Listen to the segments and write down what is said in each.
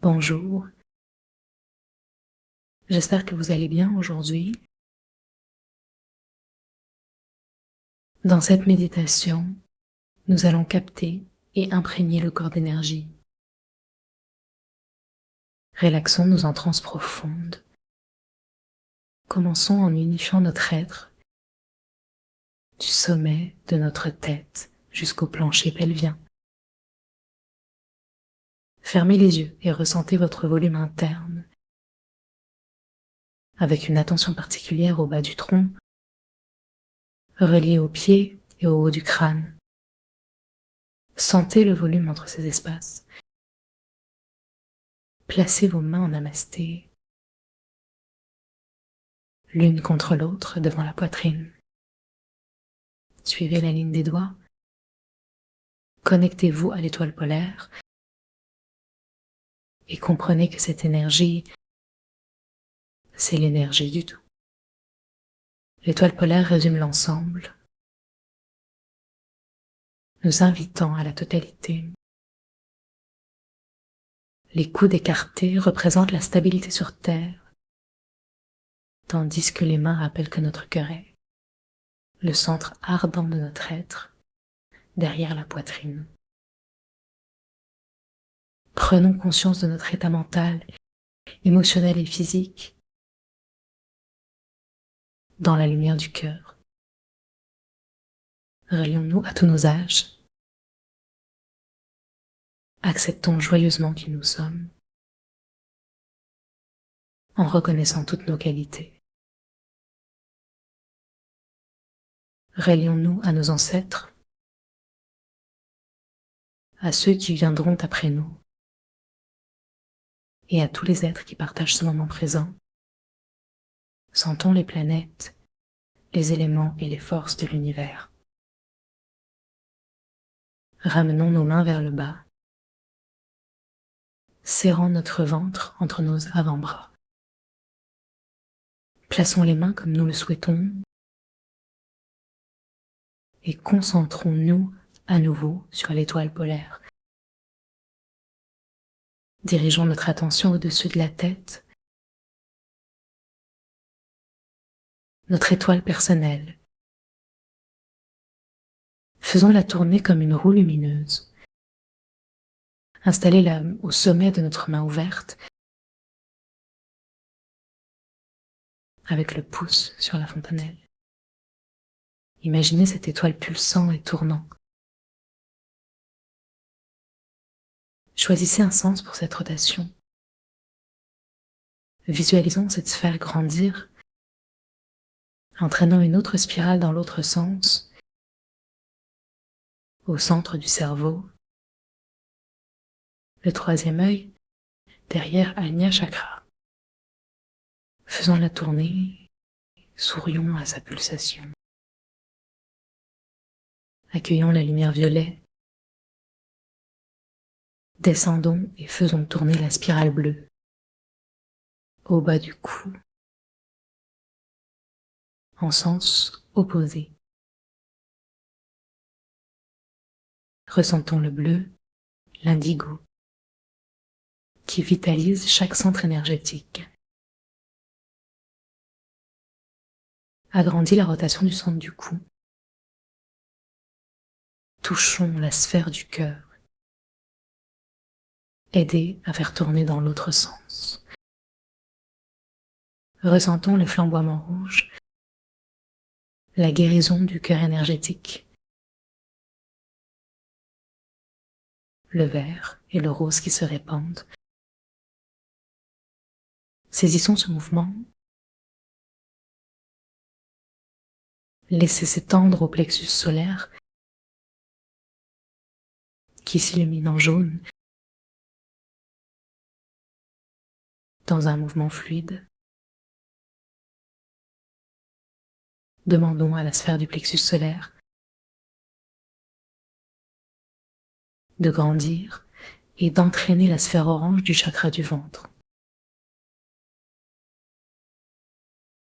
Bonjour, j'espère que vous allez bien aujourd'hui. Dans cette méditation, nous allons capter et imprégner le corps d'énergie. Relaxons nos entrances profondes. Commençons en unifiant notre être du sommet de notre tête jusqu'au plancher pelvien. Fermez les yeux et ressentez votre volume interne avec une attention particulière au bas du tronc, relié aux pieds et au haut du crâne. Sentez le volume entre ces espaces. Placez vos mains en namasté, l'une contre l'autre devant la poitrine. Suivez la ligne des doigts. Connectez-vous à l'étoile polaire et comprenez que cette énergie, c'est l'énergie du tout. L'étoile polaire résume l'ensemble, nous invitant à la totalité. Les coudes écartés représentent la stabilité sur terre, tandis que les mains rappellent que notre cœur est le centre ardent de notre être, derrière la poitrine. Prenons conscience de notre état mental, émotionnel et physique, dans la lumière du cœur. Relions-nous à tous nos âges. Acceptons joyeusement qui nous sommes, en reconnaissant toutes nos qualités. Relions-nous à nos ancêtres, à ceux qui viendront après nous, et à tous les êtres qui partagent ce moment présent. Sentons les planètes, les éléments et les forces de l'univers. Ramenons nos mains vers le bas, serrant notre ventre entre nos avant-bras. Plaçons les mains comme nous le souhaitons et concentrons-nous à nouveau sur l'étoile polaire. Dirigeons notre attention au-dessus de la tête, notre étoile personnelle. Faisons-la tourner comme une roue lumineuse. Installez-la au sommet de notre main ouverte, avec le pouce sur la fontanelle. Imaginez cette étoile pulsant et tournant. Choisissez un sens pour cette rotation. Visualisons cette sphère grandir, entraînant une autre spirale dans l'autre sens, au centre du cerveau, le troisième œil, derrière Ajna Chakra. Faisons-la tourner, sourions à sa pulsation. Accueillons la lumière violet. Descendons et faisons tourner la spirale bleue au bas du cou, en sens opposé. Ressentons le bleu, l'indigo, qui vitalise chaque centre énergétique. Agrandis la rotation du centre du cou. Touchons la sphère du cœur. Aidez à faire tourner dans l'autre sens. Ressentons le flamboiement rouge, la guérison du cœur énergétique. Le vert et le rose qui se répandent. Saisissons ce mouvement. Laissez s'étendre au plexus solaire qui s'illumine en jaune dans un mouvement fluide. Demandons à la sphère du plexus solaire de grandir et d'entraîner la sphère orange du chakra du ventre.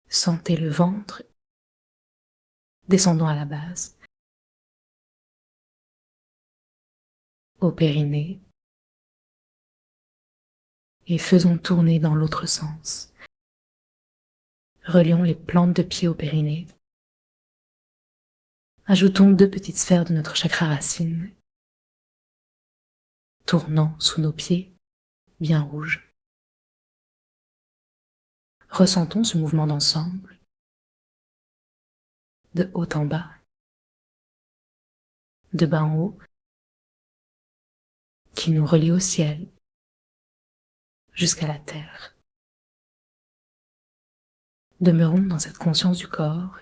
Sentez le ventre, descendons à la base, au périnée, et faisons tourner dans l'autre sens. Relions les plantes de pied au périnée. Ajoutons 2 petites sphères de notre chakra racine, tournant sous nos pieds, bien rouges. Ressentons ce mouvement d'ensemble, de haut en bas, de bas en haut, qui nous relie au ciel, jusqu'à la terre. Demeurons dans cette conscience du corps,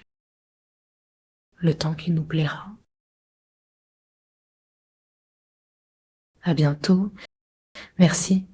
le temps qui nous plaira. À bientôt. Merci